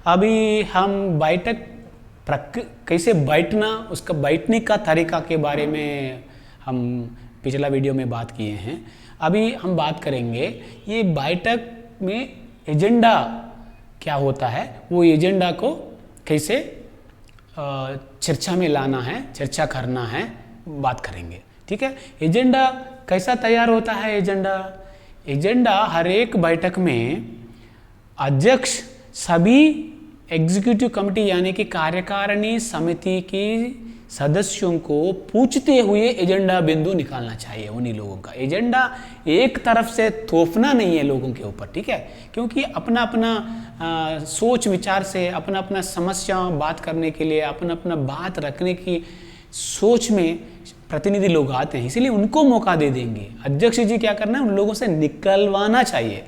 अभी हम बैठक कैसे बैठना, उसका बैठने का तरीका के बारे में हम पिछला वीडियो में बात किए हैं। अभी हम बात करेंगे ये बैठक में एजेंडा क्या होता है, वो एजेंडा को कैसे चर्चा में लाना है, चर्चा करना है, बात करेंगे। ठीक है, एजेंडा कैसा तैयार होता है। एजेंडा हर एक बैठक में अध्यक्ष सभी एग्जीक्यूटिव कमेटी यानी कि कार्यकारिणी समिति की सदस्यों को पूछते हुए एजेंडा बिंदु निकालना चाहिए उन्हीं लोगों का। एजेंडा एक तरफ से थोपना नहीं है लोगों के ऊपर, ठीक है, क्योंकि अपना अपना सोच विचार से, अपना अपना समस्या बात करने के लिए, अपना अपना बात रखने की सोच में प्रतिनिधि लोग आते हैं, इसीलिए उनको मौका दे देंगे। अध्यक्ष जी क्या करना है, उन लोगों से निकलवाना चाहिए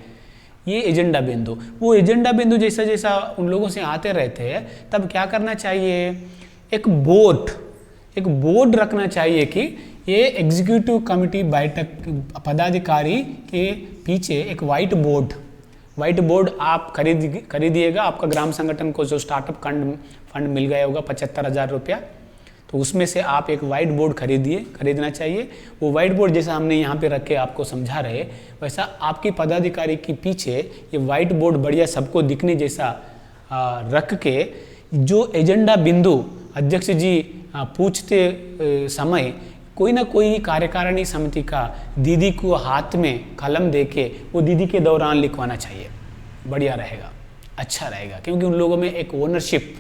ये एजेंडा बिंदु। वो एजेंडा बिंदु जैसा जैसा उन लोगों से आते रहते हैं तब क्या करना चाहिए, एक बोर्ड रखना चाहिए कि ये एग्जीक्यूटिव कमेटी बैठक पदाधिकारी के पीछे एक वाइट बोर्ड आप खरीदिएगा। आपका ग्राम संगठन को जो स्टार्टअप फंड मिल गया होगा 75,000 रुपया, तो उसमें से आप एक वाइट बोर्ड खरीदना चाहिए। वो वाइट बोर्ड जैसा हमने यहाँ पे रख के आपको समझा रहे, वैसा आपकी पदाधिकारी के पीछे ये वाइट बोर्ड बढ़िया सबको दिखने जैसा रख के जो एजेंडा बिंदु अध्यक्ष जी पूछते समय कोई ना कोई कार्यकारिणी समिति का दीदी को हाथ में कलम देके वो दीदी के दौरान लिखवाना चाहिए, बढ़िया रहेगा, अच्छा रहेगा, क्योंकि उन लोगों में एक ओनरशिप,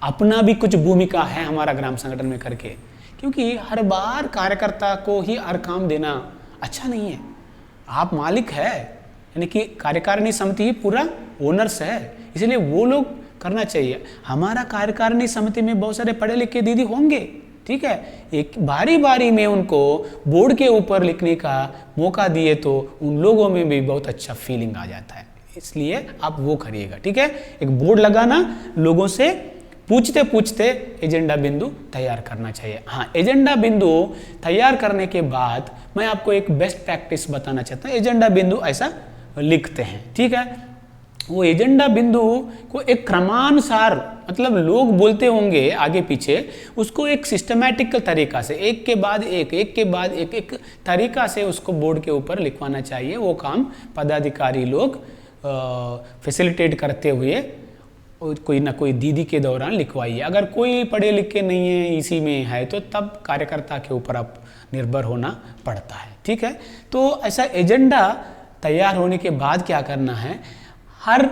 अपना भी कुछ भूमिका है हमारा ग्राम संगठन में करके, क्योंकि हर बार कार्यकर्ता को ही हर काम देना अच्छा नहीं है। आप मालिक है, यानी कि कार्यकारिणी समिति ही पूरा ओनर्स है, इसलिए वो लोग करना चाहिए। हमारा कार्यकारिणी समिति में बहुत सारे पढ़े लिखे दीदी होंगे, ठीक है, एक बारी बारी में उनको बोर्ड के ऊपर लिखने का मौका दिए तो उन लोगों में भी बहुत अच्छा फीलिंग आ जाता है, इसलिए आप वो करिएगा। ठीक है, एक बोर्ड लगाना, लोगों से पूछते पूछते एजेंडा बिंदु तैयार करना चाहिए। हाँ, एजेंडा बिंदु तैयार करने के बाद मैं आपको एक बेस्ट प्रैक्टिस बताना चाहता हूँ। एजेंडा बिंदु ऐसा लिखते हैं, ठीक है, वो एजेंडा बिंदु को एक क्रमानुसार, मतलब लोग बोलते होंगे आगे पीछे, उसको एक सिस्टमैटिकल तरीका से एक के बाद एक तरीका से उसको बोर्ड के ऊपर लिखवाना चाहिए। वो काम पदाधिकारी लोग फैसिलिटेट करते हुए कोई ना कोई दीदी के दौरान लिखवाइए। अगर कोई पढ़े लिखे नहीं है, इसी में है, तो तब कार्यकर्ता के ऊपर आप निर्भर होना पड़ता है। ठीक है, तो ऐसा एजेंडा तैयार होने के बाद क्या करना है, हर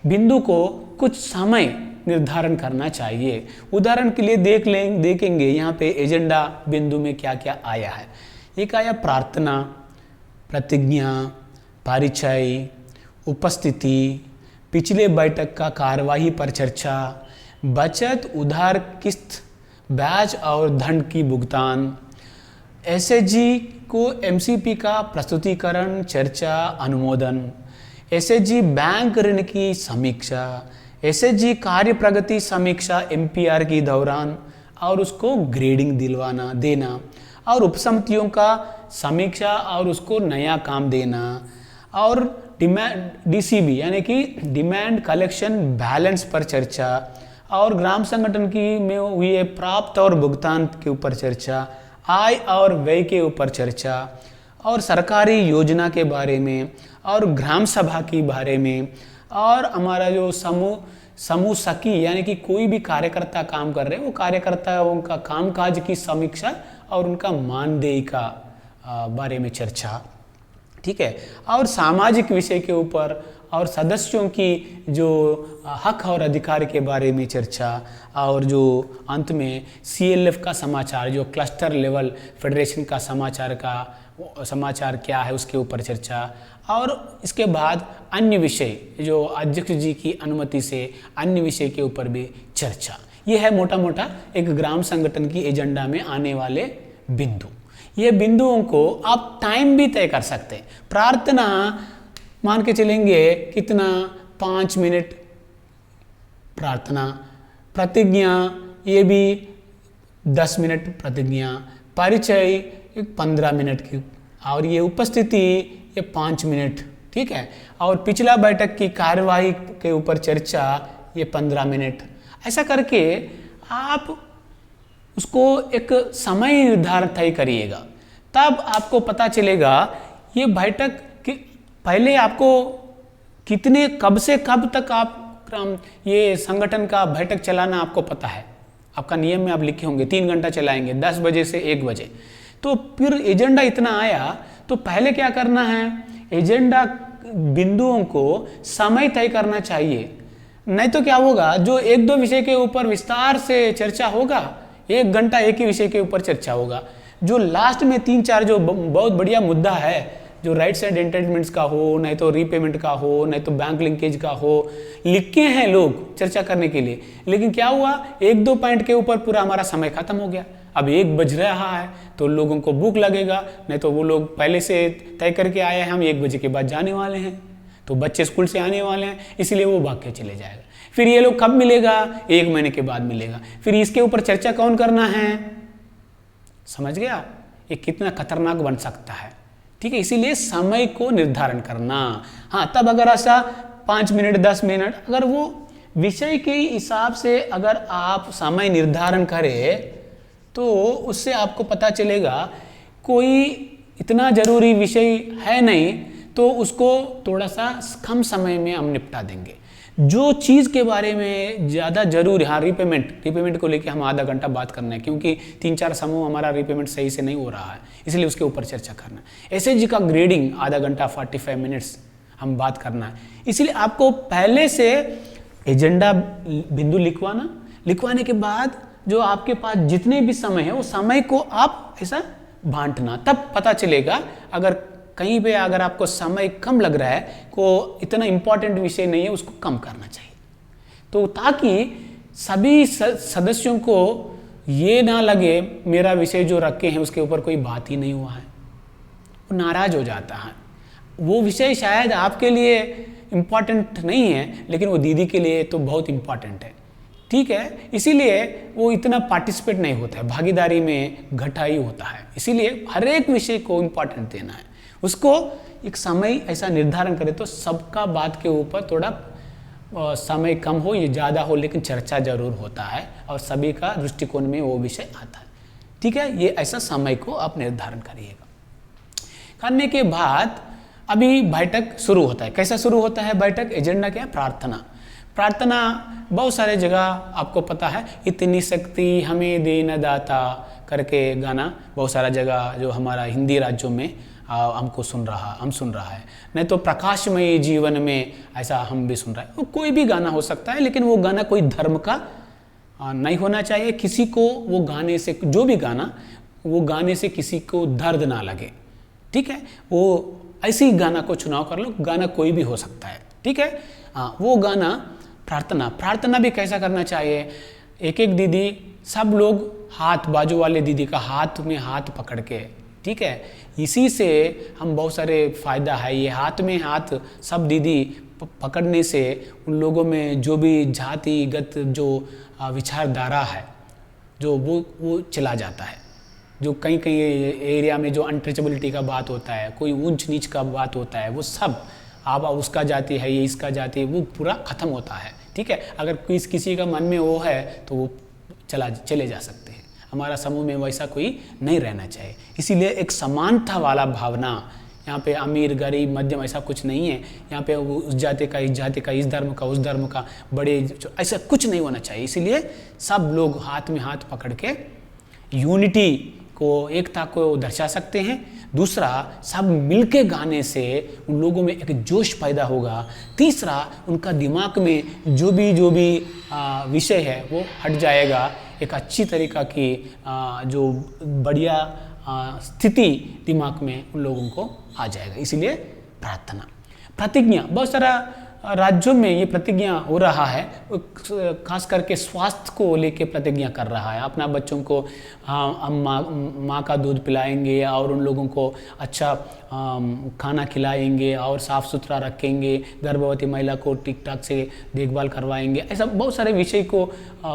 बिंदु को कुछ समय निर्धारण करना चाहिए। उदाहरण के लिए देखेंगे यहाँ पे एजेंडा बिंदु में क्या क्या आया है। एक आया प्रार्थना, प्रतिज्ञा, परिचय, उपस्थिति, पिछले बैठक का कार्यवाही पर चर्चा, बचत, उधार किस्त, ब्याज और धन की भुगतान, एसएचजी को एमसीपी का प्रस्तुतिकरण, चर्चा, अनुमोदन, एसएचजी बैंक ऋण की समीक्षा, एसएचजी कार्य प्रगति समीक्षा एमपीआर की दौरान और उसको ग्रेडिंग देना, और उपसमितियों का समीक्षा और उसको नया काम देना, और डीसीबी यानी कि डिमांड कलेक्शन बैलेंस पर चर्चा, और ग्राम संगठन की में हुए प्राप्त और भुगतान के ऊपर चर्चा, आय और व्यय के ऊपर चर्चा, और सरकारी योजना के बारे में, और ग्राम सभा के बारे में, और हमारा जो समूह सखी यानी कि कोई भी कार्यकर्ता काम कर रहे हैं वो कार्यकर्ताओं का कामकाज की समीक्षा और उनका मानदेय का बारे में चर्चा। ठीक है, और सामाजिक विषय के ऊपर और सदस्यों की जो हक और अधिकार के बारे में चर्चा, और जो अंत में सीएलएफ का समाचार, जो क्लस्टर लेवल फेडरेशन का समाचार क्या है उसके ऊपर चर्चा, और इसके बाद अन्य विषय जो अध्यक्ष जी की अनुमति से अन्य विषय के ऊपर भी चर्चा। ये है मोटा मोटा एक ग्राम संगठन की एजेंडा में आने वाले बिंदु। ये बिंदुओं को आप टाइम भी तय कर सकते हैं। प्रार्थना मान के चलेंगे कितना, 5 मिनट प्रार्थना, प्रतिज्ञा ये भी 10 मिनट प्रतिज्ञा, परिचय 15 मिनट की, और ये उपस्थिति ये 5 मिनट। ठीक है, और पिछला बैठक की कार्यवाही के ऊपर चर्चा ये 15 मिनट, ऐसा करके आप उसको एक समय निर्धारित तय करिएगा। तब आपको पता चलेगा ये बैठक पहले आपको कितने कब से कब तक आप ये संगठन का बैठक चलाना आपको पता है, आपका नियम में आप लिखे होंगे 3 घंटा चलाएंगे 10 बजे से 1 बजे। तो फिर एजेंडा इतना आया तो पहले क्या करना है, एजेंडा बिंदुओं को समय तय करना चाहिए। नहीं तो क्या होगा, जो 1-2 विषय के ऊपर विस्तार से चर्चा होगा, 1 घंटा एक ही विषय के ऊपर चर्चा होगा, जो लास्ट में 3-4 जो बहुत बढ़िया मुद्दा है, जो राइट्स एंड एंटाइटलमेंट्स का हो, नहीं तो रीपेमेंट का हो, नहीं तो बैंक लिंकेज का हो, लिखे हैं लोग चर्चा करने के लिए, लेकिन क्या हुआ 1-2 पॉइंट के ऊपर पूरा हमारा समय खत्म हो गया। अब 1 बज रहा है तो लोगों को भूख लगेगा, नहीं तो वो लोग पहले से तय करके आए हैं हम 1 बजे के बाद जाने वाले हैं, तो बच्चे स्कूल से आने वाले हैं, इसलिए वो भाग के चले जाएगा। फिर ये लोग कब मिलेगा, 1 महीने के बाद मिलेगा। फिर इसके ऊपर चर्चा कौन करना है, समझ गया, ये कितना खतरनाक बन सकता है। ठीक है, इसीलिए समय को निर्धारण करना। हाँ, तब अगर ऐसा 5 मिनट 10 मिनट, अगर वो विषय के हिसाब से अगर आप समय निर्धारण करें तो उससे आपको पता चलेगा कोई इतना जरूरी विषय है नहीं, तो उसको थोड़ा सा कम समय में हम निपटा देंगे। जो चीज़ के बारे में ज़्यादा जरूरी, हाँ रीपेमेंट को लेके हम आधा घंटा बात करना है, क्योंकि 3-4 समूह हमारा रीपेमेंट सही से नहीं हो रहा है, इसलिए उसके ऊपर चर्चा करना है। एसएचजी का ग्रेडिंग आधा घंटा 45 मिनट्स हम बात करना है। इसलिए आपको पहले से एजेंडा बिंदु लिखवाने के बाद जो आपके पास जितने भी समय है वो समय को आप ऐसा बांटना, तब पता चलेगा। अगर कहीं पे अगर आपको समय कम लग रहा है, को इतना इम्पोर्टेंट विषय नहीं है, उसको कम करना चाहिए, तो ताकि सभी सदस्यों को ये ना लगे मेरा विषय जो रखे हैं उसके ऊपर कोई बात ही नहीं हुआ है, वो नाराज हो जाता है। वो विषय शायद आपके लिए इम्पॉर्टेंट नहीं है, लेकिन वो दीदी के लिए तो बहुत इम्पॉर्टेंट है। ठीक है, इसीलिए वो इतना पार्टिसिपेट नहीं होता है, भागीदारी में घटाई होता है। इसीलिए हर एक विषय को इम्पॉर्टेंट देना है, उसको एक समय ऐसा निर्धारण करें तो सबका बात के ऊपर थोड़ा समय कम हो, ये ज़्यादा हो, लेकिन चर्चा जरूर होता है और सभी का दृष्टिकोण में वो विषय आता है। ठीक है, ये ऐसा समय को आप निर्धारण करिएगा। करने के बाद अभी बैठक शुरू होता है। कैसा शुरू होता है बैठक, एजेंडा क्या है, प्रार्थना बहुत सारे जगह आपको पता है, इतनी शक्ति हमें देना दाता करके गाना बहुत सारा जगह जो हमारा हिंदी राज्यों में हम सुन रहा है। नहीं तो प्रकाशमय जीवन में ऐसा हम भी सुन रहे हैं। कोई भी गाना हो सकता है, लेकिन वो गाना कोई धर्म का नहीं होना चाहिए। किसी को वो गाने से, जो भी गाना वो गाने से किसी को दर्द ना लगे। ठीक है, वो ऐसी गाना को चुनाव कर लो, गाना कोई भी हो सकता है। ठीक है, हाँ, वो गाना प्रार्थना भी कैसा करना चाहिए, एक एक दीदी सब लोग हाथ, बाजू वाले दीदी का हाथ में हाथ पकड़ के, ठीक है, इसी से हम बहुत सारे फायदा है। ये हाथ में हाथ सब दीदी पकड़ने से उन लोगों में जो भी जातिगत जो विचारधारा है जो वो चला जाता है। जो कई एरिया में जो अनटचेबिलिटी का बात होता है, कोई ऊंच नीच का बात होता है, वो सब आप उसका जाति है, ये इसका जाति है, वो पूरा खत्म होता है। ठीक है, अगर किसी का मन में वो है तो वो चले जा सकते हैं। हमारा समूह में वैसा कोई नहीं रहना चाहिए। इसीलिए एक समानता वाला भावना, यहाँ पे अमीर गरीब मध्यम ऐसा कुछ नहीं है। यहाँ पे उस जाति का इस जाति का, इस धर्म का उस धर्म का, बड़े ऐसा कुछ नहीं होना चाहिए। इसीलिए सब लोग हाथ में हाथ पकड़ के यूनिटी को, एकता को दर्शा सकते हैं। दूसरा, सब मिलके गाने से उन लोगों में एक जोश पैदा होगा। तीसरा, उनका दिमाग में जो भी विषय है वो हट जाएगा। एक अच्छी तरीका की जो बढ़िया स्थिति दिमाग में उन लोगों को आ जाएगा। इसलिए प्रार्थना। प्रतिज्ञा, बहुत सारा राज्यों में ये प्रतिज्ञा हो रहा है, खास करके स्वास्थ्य को लेके प्रतिज्ञा कर रहा है। अपना बच्चों को हम माँ का दूध पिलाएंगे और उन लोगों को अच्छा खाना खिलाएंगे और साफ़ सुथरा रखेंगे, गर्भवती महिला को ठीक ठाक से देखभाल करवाएंगे। ऐसा बहुत सारे विषय को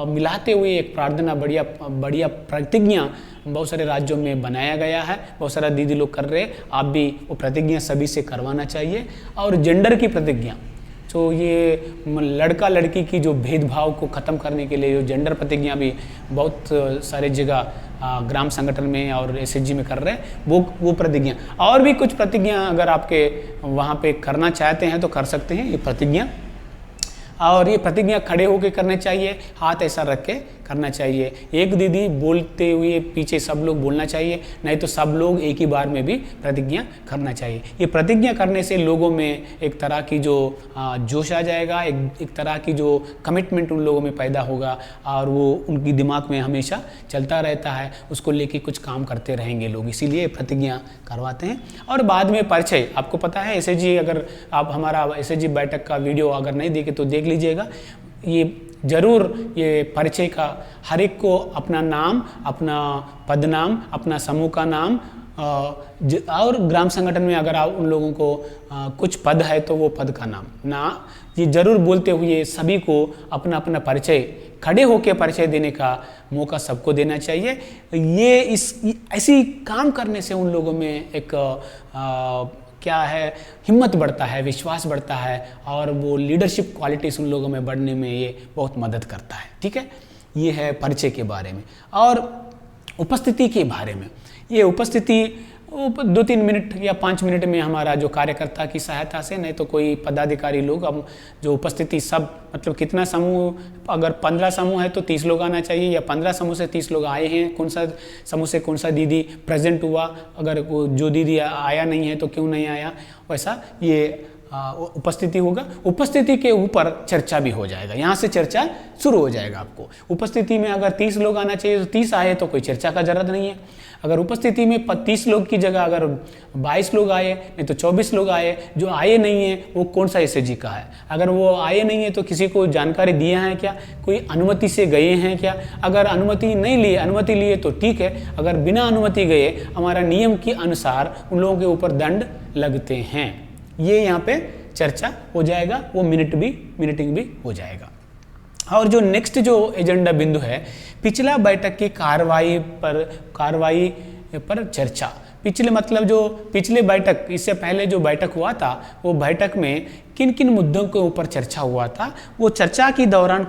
मिलाते हुए एक प्रार्थना, बढ़िया प्रतिज्ञा बहुत सारे राज्यों में बनाया गया है। बहुत सारा दीदी लोग कर रहे हैं, आप भी वो प्रतिज्ञा सभी से करवाना चाहिए। और जेंडर की प्रतिज्ञा, तो ये लड़का लड़की की जो भेदभाव को ख़त्म करने के लिए जो जेंडर प्रतिज्ञा भी बहुत सारे जगह ग्राम संगठन में और एसएचजी में कर रहे हैं, वो प्रतिज्ञा। और भी कुछ प्रतिज्ञा अगर आपके वहाँ पे करना चाहते हैं तो कर सकते हैं ये प्रतिज्ञा। और ये प्रतिज्ञा खड़े होकर करने चाहिए, हाथ ऐसा रख के करना चाहिए। एक दीदी बोलते हुए पीछे सब लोग बोलना चाहिए, नहीं तो सब लोग एक ही बार में भी प्रतिज्ञा करना चाहिए। ये प्रतिज्ञा करने से लोगों में एक तरह की जो जोश आ जाएगा, एक तरह की जो कमिटमेंट उन लोगों में पैदा होगा और वो उनकी दिमाग में हमेशा चलता रहता है, उसको लेके कुछ काम करते रहेंगे लोग, इसीलिए प्रतिज्ञा करवाते हैं। और बाद में परिचय, आपको पता है एसएचजी, अगर आप हमारा एसएचजी बैठक का वीडियो अगर नहीं देखे तो देख लीजिएगा। ये ज़रूर ये परिचय का हर एक को अपना नाम, अपना पद नाम, अपना समूह का नाम और ग्राम संगठन में अगर आप उन लोगों को कुछ पद है तो वो पद का नाम ये ज़रूर बोलते हुए सभी को अपना अपना परिचय खड़े होकर परिचय देने का मौका सबको देना चाहिए। ये ऐसी काम करने से उन लोगों में एक क्या है, हिम्मत बढ़ता है, विश्वास बढ़ता है और वो लीडरशिप क्वालिटीज़ उन लोगों में बढ़ने में ये बहुत मदद करता है। ठीक है, ये है परिचय के बारे में। और उपस्थिति के बारे में, ये उपस्थिति 2-3 मिनट या 5 मिनट में हमारा जो कार्यकर्ता की सहायता से, नहीं तो कोई पदाधिकारी लोग, अब जो उपस्थिति सब मतलब कितना समूह, अगर 15 समूह है तो 30 लोग आना चाहिए, या 15 समूह से 30 लोग आए हैं, कौन सा समूह से कौन सा दीदी प्रेजेंट हुआ, अगर जो दीदी आया नहीं है तो क्यों नहीं आया, वैसा ये उपस्थिति होगा। उपस्थिति के ऊपर चर्चा भी हो जाएगा, यहाँ से चर्चा शुरू हो जाएगा। आपको उपस्थिति में अगर 30 लोग आना चाहिए तो 30 आए तो कोई चर्चा का जरूरत नहीं है। अगर उपस्थिति में 30 लोग की जगह अगर 22 लोग आए, नहीं तो 24 लोग आए, जो आए नहीं है वो कौन सा एसएचजी का है, अगर वो आए नहीं है तो किसी को जानकारी दिया है क्या, कोई अनुमति से गए हैं क्या, अगर अनुमति नहीं लिए, अनुमति लिए तो ठीक है, अगर बिना अनुमति गए हमारा नियम के अनुसार उन लोगों के ऊपर दंड लगते हैं। ये यहाँ पे चर्चा हो जाएगा, वो मिनटिंग भी हो जाएगा। और जो नेक्स्ट जो एजेंडा बिंदु है, पिछला बैठक की कार्रवाई पर चर्चा। पिछले मतलब जो पिछले बैठक, इससे पहले जो बैठक हुआ था, वो बैठक में किन किन मुद्दों के ऊपर चर्चा हुआ था, वो चर्चा के दौरान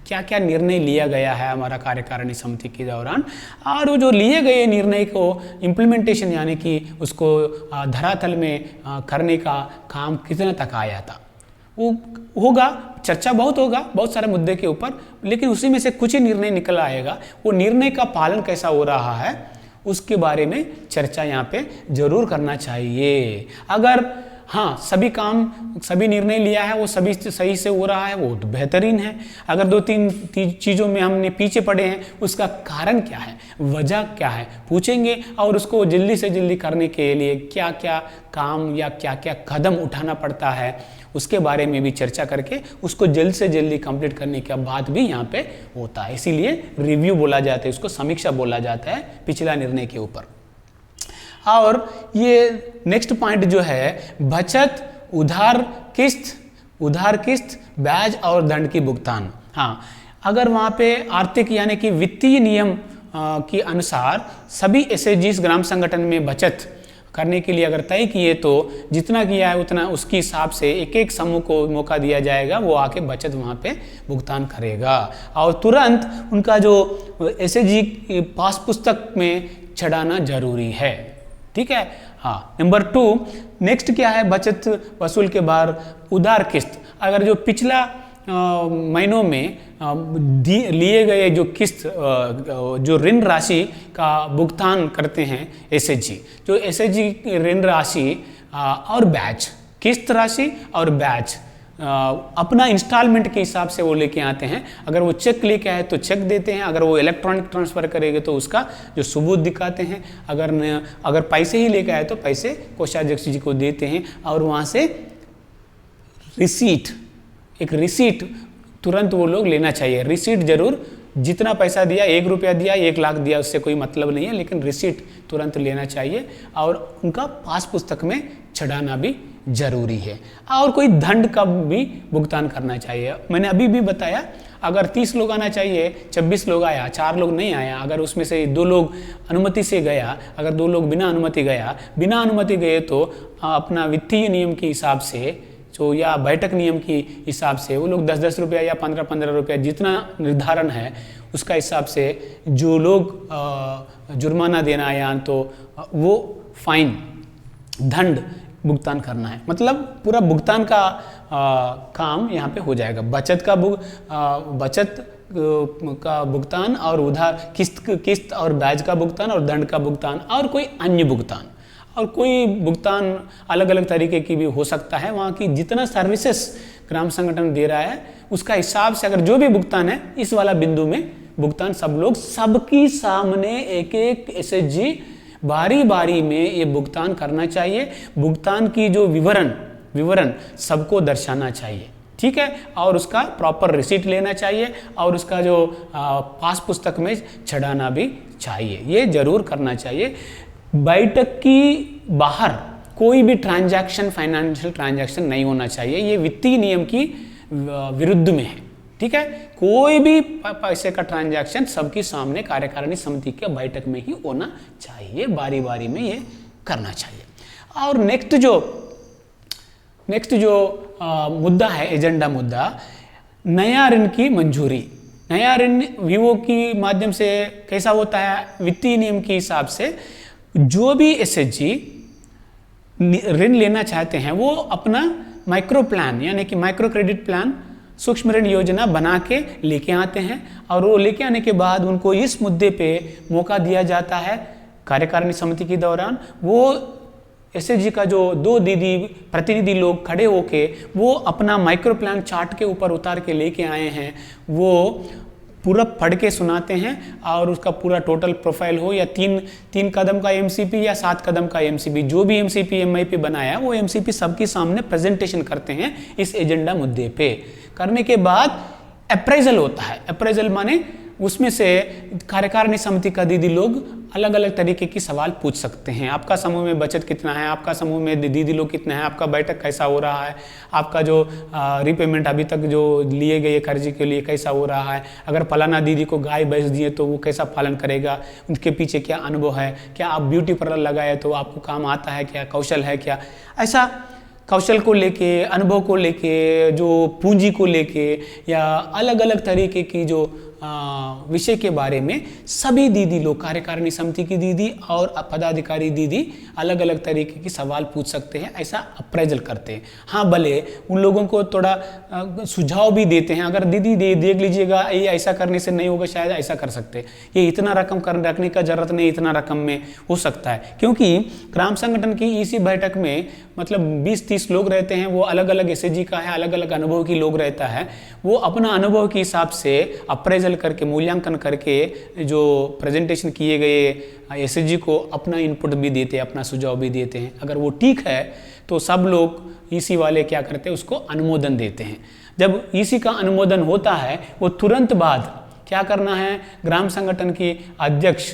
क्या क्या निर्णय लिया गया है हमारा कार्यकारिणी समिति के दौरान, और वो जो लिए गए निर्णय को इम्प्लीमेंटेशन यानी कि उसको धरातल में करने का काम कितना तक आया था, वो होगा। चर्चा बहुत होगा, बहुत सारे मुद्दे के ऊपर, लेकिन उसी में से कुछ ही निर्णय निकल आएगा। वो निर्णय का पालन कैसा हो रहा है उसके बारे में चर्चा यहाँ पे जरूर करना चाहिए। अगर हाँ सभी निर्णय लिया है, वो सभी सही से हो रहा है, वो तो बेहतरीन है। अगर 2-3 चीज़ों में हमने पीछे पड़े हैं, उसका कारण क्या है, वजह क्या है, पूछेंगे और उसको जल्दी से जल्दी करने के लिए क्या क्या काम या क्या क्या कदम उठाना पड़ता है, उसके बारे में भी चर्चा करके उसको जल्द से जल्दी कंप्लीट करने का बात भी यहाँ पे होता है। इसीलिए रिव्यू बोला जाता है, उसको समीक्षा बोला जाता है पिछला निर्णय के ऊपर। और ये नेक्स्ट पॉइंट जो है, बचत, उधार किस्त, ब्याज और दंड की भुगतान। हाँ, अगर वहाँ पे आर्थिक यानी कि वित्तीय नियम के अनुसार सभी एसएचजीज ग्राम संगठन में बचत करने के लिए अगर तय किए तो जितना किया है उतना उसके हिसाब से एक एक समूह को मौका दिया जाएगा, वो आके बचत वहाँ पे भुगतान करेगा और तुरंत उनका जो एसएचजी पास पुस्तक में चढ़ाना जरूरी है। ठीक है। हाँ, नंबर 2 नेक्स्ट क्या है, बचत वसूल के बाद उधार किस्त। अगर जो पिछला महीनों में लिए गए जो किस्त जो ऋण राशि का भुगतान करते हैं एसएचजी, जो एसएचजी ऋण राशि और बैच, किस्त राशि और बैच अपना इंस्टॉलमेंट के हिसाब से वो लेके आते हैं। अगर वो चेक लेके आए तो चेक देते हैं, अगर वो इलेक्ट्रॉनिक ट्रांसफ़र करेंगे तो उसका जो सबूत दिखाते हैं, अगर पैसे ही लेके आए तो पैसे कोषाध्यक्ष जी को देते हैं और वहाँ से एक रिसीट तुरंत वो लोग लेना चाहिए। रिसीट जरूर, जितना पैसा दिया, 1 रुपया दिया, 1 लाख दिया, उससे कोई मतलब नहीं है, लेकिन रिसीट तुरंत लेना चाहिए और उनका पास पुस्तक में चढ़ाना भी जरूरी है। और कोई दंड का भी भुगतान करना चाहिए। मैंने अभी भी बताया, अगर 30 लोग आना चाहिए, 26 लोग आया, 4 लोग नहीं आया, अगर उसमें से 2 लोग अनुमति से गया, अगर 2 लोग बिना अनुमति गए तो अपना वित्तीय नियम के हिसाब से जो या बैठक नियम की हिसाब से वो लोग 10-10 रुपया या 15-15 रुपया जितना निर्धारण है उसका हिसाब से जो लोग जुर्माना देना है या तो वो फाइन दंड भुगतान करना है। मतलब पूरा भुगतान का काम यहाँ पे हो जाएगा। बचत का भुगतान और उधार किस्त और ब्याज का भुगतान और दंड का भुगतान और कोई अन्य भुगतान और कोई भुगतान अलग अलग तरीके की भी हो सकता है। वहाँ की जितना सर्विसेज ग्राम संगठन दे रहा है उसका हिसाब से अगर जो भी भुगतान है इस वाला बिंदु में भुगतान सब लोग सबकी सामने एक एक एसएचजी बारी बारी में ये भुगतान करना चाहिए। भुगतान की जो विवरण सबको दर्शाना चाहिए, ठीक है, और उसका प्रॉपर रिसीट लेना चाहिए और उसका जो पास पुस्तक में चढ़ाना भी चाहिए। ये जरूर करना चाहिए। बैठक की बाहर कोई भी ट्रांजैक्शन, फाइनेंशियल ट्रांजैक्शन नहीं होना चाहिए। ये वित्तीय नियम की विरुद्ध में है, ठीक है। कोई भी पैसे का ट्रांजैक्शन सबके सामने कार्यकारिणी समिति के बैठक में ही होना चाहिए, बारी बारी में ये करना चाहिए। और नेक्स्ट जो मुद्दा है, एजेंडा मुद्दा, नया ऋण की मंजूरी। नया ऋण वीवो की माध्यम से कैसा होता है? वित्तीय नियम के हिसाब से जो भी एसएचजी ऋण लेना चाहते हैं वो अपना माइक्रो प्लान यानी कि माइक्रो क्रेडिट प्लान, सूक्ष्म ऋण योजना बना के लेके आते हैं और वो लेके आने के बाद उनको इस मुद्दे पे मौका दिया जाता है कार्यकारिणी समिति के दौरान। वो एसएचजी का जो 2 प्रतिनिधि लोग खड़े होके वो अपना माइक्रो प्लान चार्ट के ऊपर उतार के लेके आए हैं, वो पूरा पढ़ के सुनाते हैं और उसका पूरा टोटल प्रोफाइल हो या 3 कदम का एमसीपी या 7 कदम का एमसीपी, जो भी एमसीपी एमआईपी बनाया वो एमसीपी सबके सामने प्रेजेंटेशन करते हैं इस एजेंडा मुद्दे पे। करने के बाद अप्रेजल होता है। अप्रेजल माने उसमें से कार्यकारिणी समिति का दीदी लोग अलग अलग तरीके की सवाल पूछ सकते हैं। आपका समूह में बचत कितना है, आपका समूह में दीदी लोग कितना है, आपका बैठक कैसा हो रहा है, आपका जो रिपेमेंट अभी तक जो लिए गए कर्जे के लिए कैसा हो रहा है, अगर फलाना दीदी को गाय बेच दिए तो वो कैसा पालन करेगा, उनके पीछे क्या अनुभव है, क्या आप ब्यूटी पार्लर लगाए तो आपको काम आता है क्या, कौशल है क्या। ऐसा कौशल को लेके, अनुभव को लेके, जो पूंजी को लेके या अलग अलग तरीके की जो विषय के बारे में सभी दीदी लोग, कार्यकारिणी समिति की दीदी और पदाधिकारी दीदी अलग अलग तरीके की सवाल पूछ सकते हैं। ऐसा अप्रेजल करते हैं। हाँ, भले उन लोगों को थोड़ा सुझाव भी देते हैं, अगर दीदी देख लीजिएगा ये ऐसा करने से नहीं होगा, शायद ऐसा कर सकते हैं, ये इतना रकम रखने का जरूरत नहीं, इतना रकम में हो सकता है। क्योंकि ग्राम संगठन की इसी बैठक में मतलब 20-30 लोग रहते हैं, वो अलग अलग एसएचजी का है, अलग अलग अनुभव की लोग रहता है। वो अपना अनुभव के हिसाब से अप्रेजल करके, मूल्यांकन करके जो प्रेजेंटेशन किए गए एसएचजी को अपना इनपुट भी देते हैं, अपना सुझाव भी देते हैं। अगर वो ठीक है तो सब लोग ईसी वाले क्या करते हैं, उसको अनुमोदन देते हैं। जब ईसी का अनुमोदन होता है वो तुरंत बाद क्या करना है, ग्राम संगठन के अध्यक्ष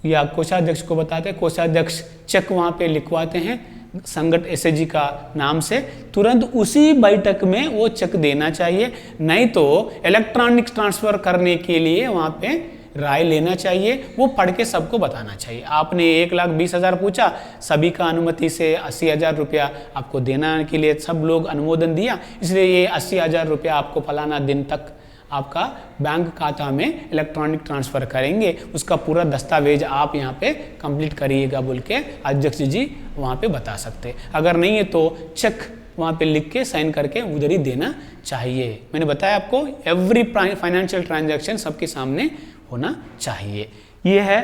या कोषाध्यक्ष को बताते हैं, कोषाध्यक्ष चेक वहाँ पे लिखवाते हैं संगठन एसएचजी का नाम से, तुरंत उसी बैठक में वो चेक देना चाहिए। नहीं तो इलेक्ट्रॉनिक ट्रांसफर करने के लिए वहाँ पे राय लेना चाहिए, वो पढ़ के सबको बताना चाहिए। आपने 1,20,000 पूछा, सभी का अनुमति से 80,000 रुपया आपको देना के लिए सब लोग अनुमोदन दिया, इसलिए ये 80,000 रुपया आपको फलाना दिन तक आपका बैंक खाता में इलेक्ट्रॉनिक ट्रांसफ़र करेंगे, उसका पूरा दस्तावेज आप यहाँ पे कंप्लीट करिएगा बोल के अध्यक्ष जी वहाँ पे बता सकते। अगर नहीं है तो चेक वहाँ पे लिख के साइन करके उधर ही देना चाहिए। मैंने बताया आपको एवरी फाइनेंशियल ट्रांजैक्शन सबके सामने होना चाहिए। ये है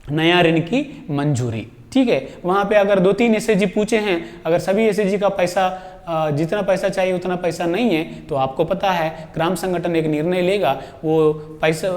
नया ऋण की मंजूरी, ठीक है। वहाँ पे अगर 2-3 एसएचजी पूछे हैं, अगर सभी एसएचजी का पैसा जितना पैसा चाहिए उतना पैसा नहीं है तो आपको पता है ग्राम संगठन एक निर्णय लेगा, वो पैसा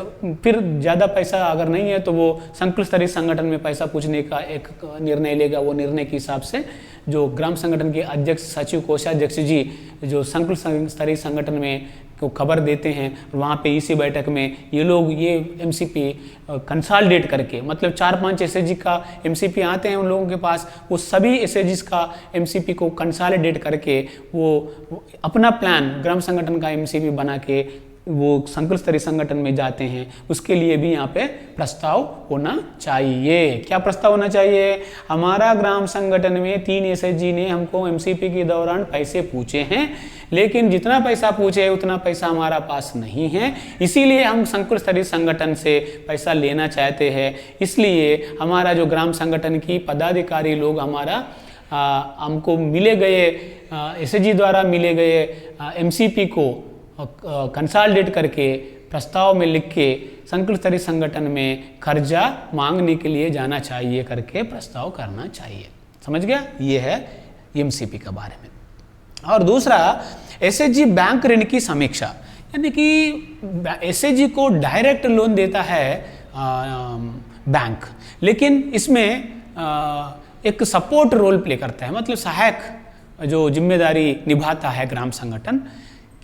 फिर ज़्यादा पैसा अगर नहीं है तो वो संकुल स्तरीय संगठन में पैसा पूछने का एक निर्णय लेगा। वो निर्णय के हिसाब से जो ग्राम संगठन के अध्यक्ष, सचिव, कोषाध्यक्ष जी जो संकुल स्तरीय संगठन में को खबर देते हैं, वहाँ पे इसी बैठक में ये लोग ये एमसीपी कंसोलिडेट करके, मतलब 4-5 एसएचजी का एमसीपी आते हैं उन लोगों के पास, वो सभी एसएचजी का एमसीपी को कंसोलिडेट करके वो अपना प्लान ग्राम संगठन का एमसीपी बना के वो संकुल स्तरीय संगठन में जाते हैं, उसके लिए भी यहाँ पे प्रस्ताव होना चाहिए। क्या प्रस्ताव होना चाहिए? हमारा ग्राम संगठन में 3 एसएचजी ने हमको एमसीपी के दौरान पैसे पूछे हैं, लेकिन जितना पैसा पूछे उतना पैसा हमारा पास नहीं है, इसीलिए हम संकुल स्तरीय संगठन से पैसा लेना चाहते हैं। इसलिए हमारा जो ग्राम संगठन की पदाधिकारी लोग हमारा हमको मिले गए एसएचजी द्वारा मिले गए एमसीपी को कंसोलिडेट करके प्रस्ताव में लिख के संकुल स्तरीय संगठन में कर्जा मांगने के लिए जाना चाहिए करके प्रस्ताव करना चाहिए। समझ गया? ये है एमसीपी के बारे में। और दूसरा, एसएचजी बैंक ऋण की समीक्षा, यानी कि एसएचजी को डायरेक्ट लोन देता है बैंक, लेकिन इसमें एक सपोर्ट रोल प्ले करता है, मतलब सहायक जो जिम्मेदारी निभाता है ग्राम संगठन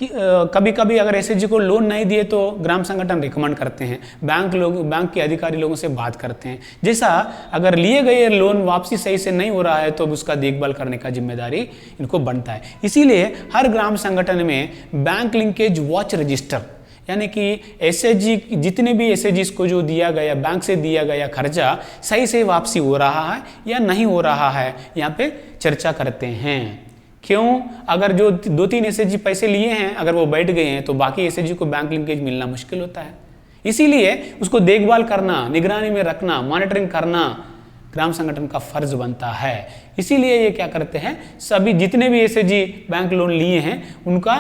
कि कभी कभी अगर एसएचजी को लोन नहीं दिए तो ग्राम संगठन रिकमेंड करते हैं, बैंक के अधिकारी लोगों से बात करते हैं, जैसा अगर लिए गए लोन वापसी सही से नहीं हो रहा है तो उसका देखभाल करने का जिम्मेदारी इनको बनता है। इसीलिए हर ग्राम संगठन में बैंक लिंकेज वॉच रजिस्टर, यानी कि एसएचजी जितने भी एसएचजी को जो दिया गया बैंक से दिया गया खर्चा सही से वापसी हो रहा है या नहीं हो रहा है, यहाँ पे चर्चा करते हैं। क्यों? अगर जो 2-3 एसएचजी पैसे लिए हैं अगर वो बैठ गए हैं तो बाकी एसएचजी को बैंक लिंकेज मिलना मुश्किल होता है। इसीलिए उसको देखभाल करना, निगरानी में रखना, मॉनिटरिंग करना ग्राम संगठन का फर्ज बनता है। इसीलिए ये क्या करते हैं, सभी जितने भी एसएचजी बैंक लोन लिए हैं उनका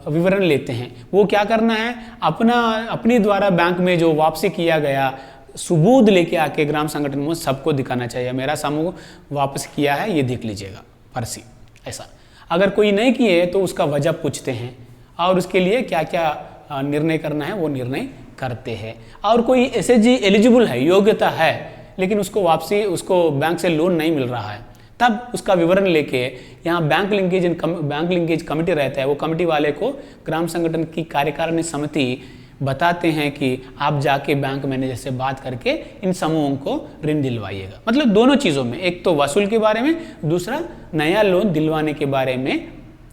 विवरण लेते हैं। वो क्या करना है, अपनी द्वारा बैंक में जो वापसी किया गया सबूत लेके आके ग्राम संगठन में सबको दिखाना चाहिए, मेरा समूह वापस किया है, ये देख लीजिएगा पर्ची। ऐसा अगर कोई नहीं किए तो उसका वजह पूछते हैं और उसके लिए क्या क्या निर्णय करना है वो निर्णय करते हैं। और कोई एसएचजी एलिजिबल है, योग्यता है, लेकिन उसको वापसी उसको बैंक से लोन नहीं मिल रहा है, तब उसका विवरण लेके यहाँ बैंक लिंकेज कमेटी रहता है, वो कमेटी वाले को ग्राम संगठन की कार्यकारिणी समिति बताते हैं कि आप जाके बैंक मैनेजर से बात करके इन समूहों को ऋण दिलवाइएगा। मतलब दोनों चीज़ों में, एक तो वसूल के बारे में, दूसरा नया लोन दिलवाने के बारे में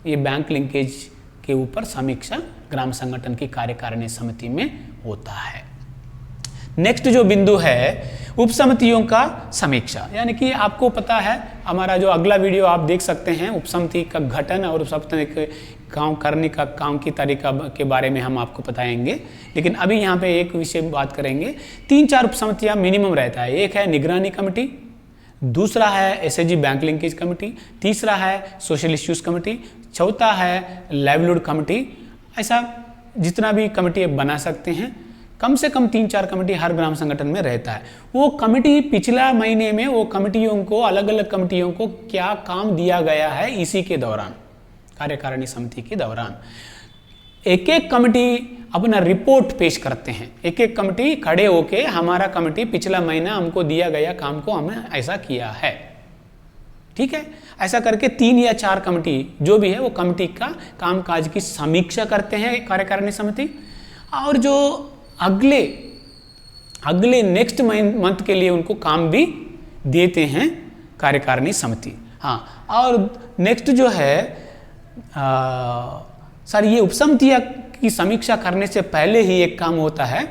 ये बैंक लिंकेज के ऊपर समीक्षा ग्राम संगठन की कार्यकारिणी समिति में होता है। नेक्स्ट जो बिंदु है उप समितियों का समीक्षा, यानी कि आपको पता है हमारा जो अगला वीडियो आप देख सकते हैं, उप समिति का गठन और उप समिति के काम करने का काम की तरीका के बारे में हम आपको बताएंगे, लेकिन अभी यहाँ पे एक विषय बात करेंगे। 3-4 उप समितियाँ मिनिमम रहता है। एक है निगरानी कमेटी, दूसरा है एसएचजी बैंक लिंकेज कमेटी, तीसरा है सोशल इश्यूज कमेटी, चौथा है लाइवलीहुड कमेटी। ऐसा जितना भी कमेटी बना सकते हैं, कम से कम 3-4 कमेटी हर ग्राम संगठन में रहता है। वो कमेटी पिछला महीने में वो कमेटियों को, अलग अलग कमेटियों को क्या काम दिया गया है इसी के दौरान, कार्यकारिणी समिति के दौरान एक एक कमेटी अपना रिपोर्ट पेश करते हैं। एक एक कमेटी खड़े होके हमारा कमेटी पिछला महीना हमको दिया गया काम को हमने ऐसा किया है, ठीक है। ऐसा करके 3 या 4 कमेटी जो भी है वो कमेटी का कामकाज की समीक्षा करते हैं कार्यकारिणी समिति, और जो अगले नेक्स्ट मंथ के लिए उनको काम भी देते हैं कार्यकारिणी समिति। हाँ, और नेक्स्ट जो है सर ये उपसमितियां की समीक्षा करने से पहले ही एक काम होता है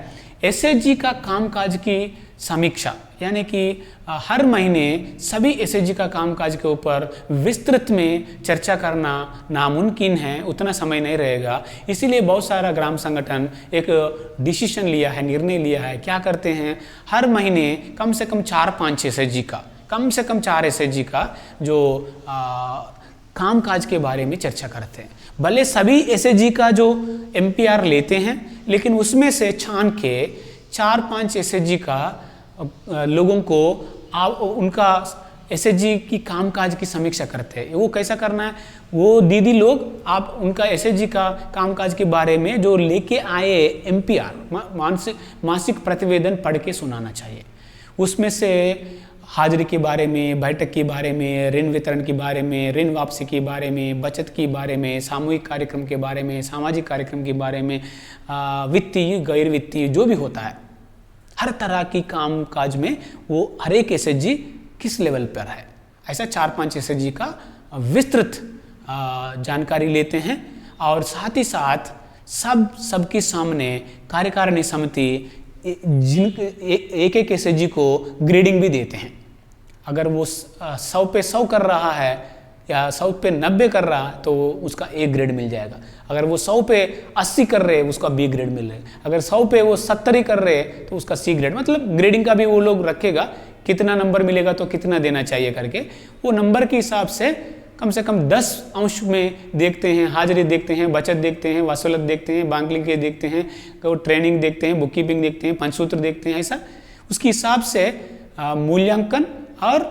एसएचजी का कामकाज की समीक्षा, यानी कि हर महीने सभी एसएचजी का कामकाज के ऊपर विस्तृत में चर्चा करना नामुमकिन है, उतना समय नहीं रहेगा। इसीलिए बहुत सारा ग्राम संगठन एक डिसीजन लिया है, निर्णय लिया है, क्या करते हैं हर महीने कम से कम 4-5 एसएचजी का, कम से कम 4 एसएचजी का जो कामकाज के बारे में चर्चा करते हैं। भले सभी एसएचजी का जो एमपीआर लेते हैं, लेकिन उसमें से छान के 4-5 एसएचजी का लोगों को उनका एसएचजी की कामकाज की समीक्षा करते हैं। वो कैसा करना है, वो दीदी लोग आप उनका एसएचजी का कामकाज के बारे में जो लेके आए एमपीआर मासिक प्रतिवेदन पढ़ के सुनाना चाहिए। उसमें से हाजिरी के बारे में, बैठक के बारे में, ऋण वितरण के बारे में, ऋण वापसी के बारे में, बचत के बारे में, सामूहिक कार्यक्रम के बारे में, सामाजिक कार्यक्रम के बारे में, वित्तीय गैर वित्तीय जो भी होता है, हर तरह की कामकाज में वो हर एक एसएचजी किस लेवल पर है, ऐसा 4-5 एसएचजी का विस्तृत जानकारी लेते हैं। और साथ ही साथ सबके सामने कार्यकारिणी समिति एक एक एसएचजी को ग्रेडिंग भी देते हैं। अगर वो 100 पे 100 कर रहा है या 100 पे 90 कर रहा है तो उसका A ग्रेड मिल जाएगा। अगर वो 100 पे 80 कर रहे हैं उसका B ग्रेड मिल रहा है। अगर 100 पे वो 70 ही कर रहे हैं तो उसका C ग्रेड, मतलब ग्रेडिंग का भी वो लोग रखेगा, कितना नंबर मिलेगा तो कितना देना चाहिए करके। वो नंबर के हिसाब से कम 10 अंश में देखते हैं, हाजिरी देखते हैं, बचत देखते हैं, वसूलत देखते हैं, बैंक लिंक देखते हैं, ट्रेनिंग देखते हैं, बुक कीपिंग देखते हैं, पंचसूत्र देखते हैं। ऐसा उसके हिसाब से मूल्यांकन और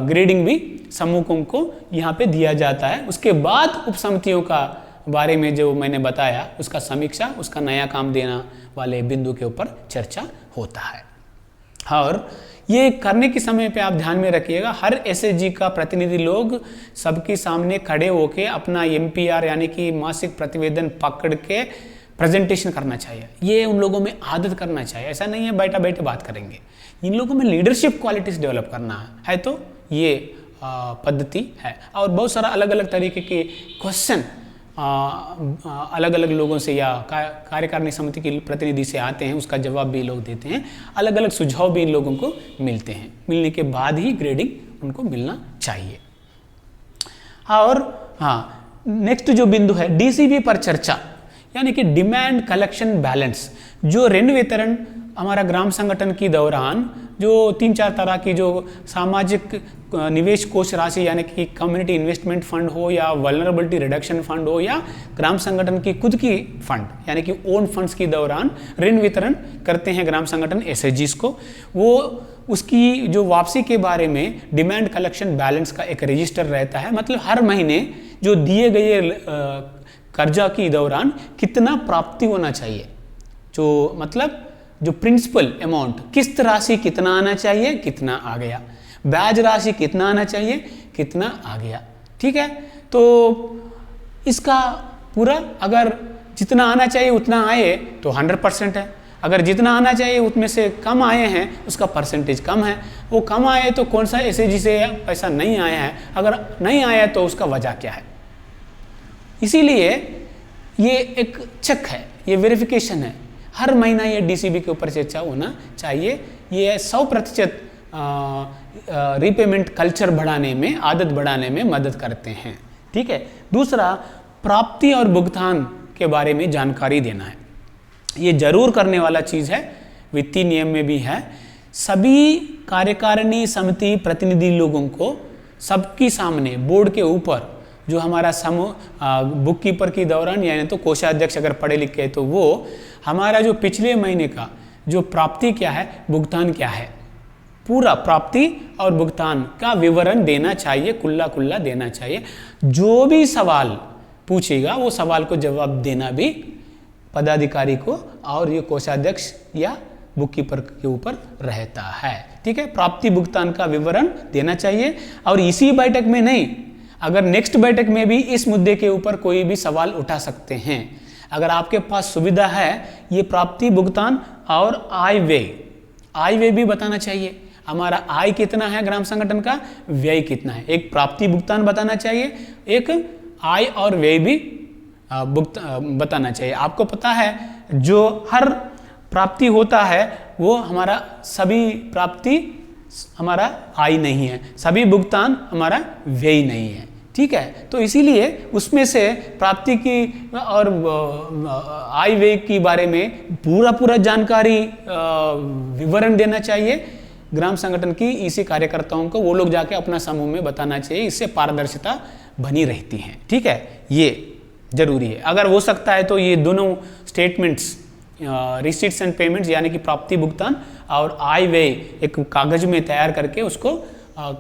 ग्रेडिंग भी समूहों को यहाँ पे दिया जाता है। उसके बाद उपसमितियों का बारे में जो मैंने बताया उसका समीक्षा, उसका नया काम देना वाले बिंदु के ऊपर चर्चा होता है। और ये करने के समय पे आप ध्यान में रखिएगा, हर एसएचजी का प्रतिनिधि लोग सबके सामने खड़े होके अपना एमपीआर यानी कि मासिक प्रतिवेदन पकड़ के प्रेजेंटेशन करना चाहिए। ये उन लोगों में आदत करना चाहिए। ऐसा नहीं है बैठा बैठे बात करेंगे, इन लोगों में लीडरशिप क्वालिटीज डेवलप करना है तो ये पद्धति है। और बहुत सारा अलग अलग तरीके के क्वेश्चन अलग अलग लोगों से या कार्यकारिणी समिति के प्रतिनिधि से आते हैं, उसका जवाब भी लोग देते हैं। अलग अलग सुझाव भी इन लोगों को मिलते हैं, मिलने के बाद ही ग्रेडिंग उनको मिलना चाहिए। और हाँ, नेक्स्ट जो बिंदु है डीसीबी पर चर्चा, यानी कि डिमांड कलेक्शन बैलेंस। जो ऋण वितरण हमारा ग्राम संगठन के दौरान जो 3-4 तरह की जो सामाजिक निवेश कोष राशि यानी कि कम्युनिटी इन्वेस्टमेंट फंड हो या वल्नरेबिलिटी रिडक्शन फंड हो या ग्राम संगठन की खुद की फंड यानी कि ओन फंड्स के दौरान ऋण वितरण करते हैं ग्राम संगठन एसएचजीज को, वो उसकी जो वापसी के बारे में डिमांड कलेक्शन बैलेंस का एक रजिस्टर रहता है। मतलब हर महीने जो दिए गए कर्जा के दौरान कितना प्राप्ति होना चाहिए, जो मतलब जो प्रिंसिपल अमाउंट किस्त राशि कितना आना चाहिए, कितना आ गया, ब्याज राशि कितना आना चाहिए, कितना आ गया। ठीक है, तो इसका पूरा अगर जितना आना चाहिए उतना आए तो 100% है, अगर जितना आना चाहिए उसमें से कम आए हैं उसका परसेंटेज कम है। वो कम आए तो कौन सा एसएचजी से पैसा नहीं आया है, अगर नहीं आया तो उसका वजह क्या है। इसीलिए ये एक चेक है, ये वेरिफिकेशन है, हर महीना ये डीसीबी के ऊपर चर्चा होना चाहिए। ये 100% रीपेमेंट कल्चर बढ़ाने में, आदत बढ़ाने में मदद करते हैं। ठीक है, दूसरा प्राप्ति और भुगतान के बारे में जानकारी देना है। ये जरूर करने वाला चीज़ है, वित्तीय नियम में भी है। सभी कार्यकारिणी समिति प्रतिनिधि लोगों को सबके सामने बोर्ड के ऊपर जो हमारा समूह बुक कीपर के दौरान यानी तो कोषाध्यक्ष अगर पढ़े लिखे है तो वो हमारा जो पिछले महीने का जो प्राप्ति क्या है, भुगतान क्या है, पूरा प्राप्ति और भुगतान का विवरण देना चाहिए, कुल्ला कुल्ला देना चाहिए। जो भी सवाल पूछेगा वो सवाल को जवाब देना भी पदाधिकारी को और ये कोषाध्यक्ष या बुक कीपर के ऊपर रहता है। ठीक है, प्राप्ति भुगतान का विवरण देना चाहिए। और इसी बैठक में नहीं, अगर नेक्स्ट बैठक में भी इस मुद्दे के ऊपर कोई भी सवाल उठा सकते हैं। अगर आपके पास सुविधा है, ये प्राप्ति भुगतान और आय व्यय भी बताना चाहिए। हमारा आय कितना है ग्राम संगठन का, व्यय कितना है। एक प्राप्ति भुगतान बताना चाहिए, एक आय और व्यय भी बताना चाहिए। आपको पता है जो हर प्राप्ति होता है वो हमारा सभी प्राप्ति हमारा आय नहीं है, सभी भुगतान हमारा व्यय नहीं है। ठीक है, तो इसीलिए उसमें से प्राप्ति की और आय व्यय के बारे में पूरा जानकारी विवरण देना चाहिए ग्राम संगठन की इसी कार्यकर्ताओं को। वो लोग जाके अपना समूह में बताना चाहिए, इससे पारदर्शिता बनी रहती है। ठीक है, ये जरूरी है। अगर हो सकता है तो ये दोनों स्टेटमेंट्स रिसीट्स एंड पेमेंट्स यानी कि प्राप्ति भुगतान और आय व्यय एक कागज में तैयार करके उसको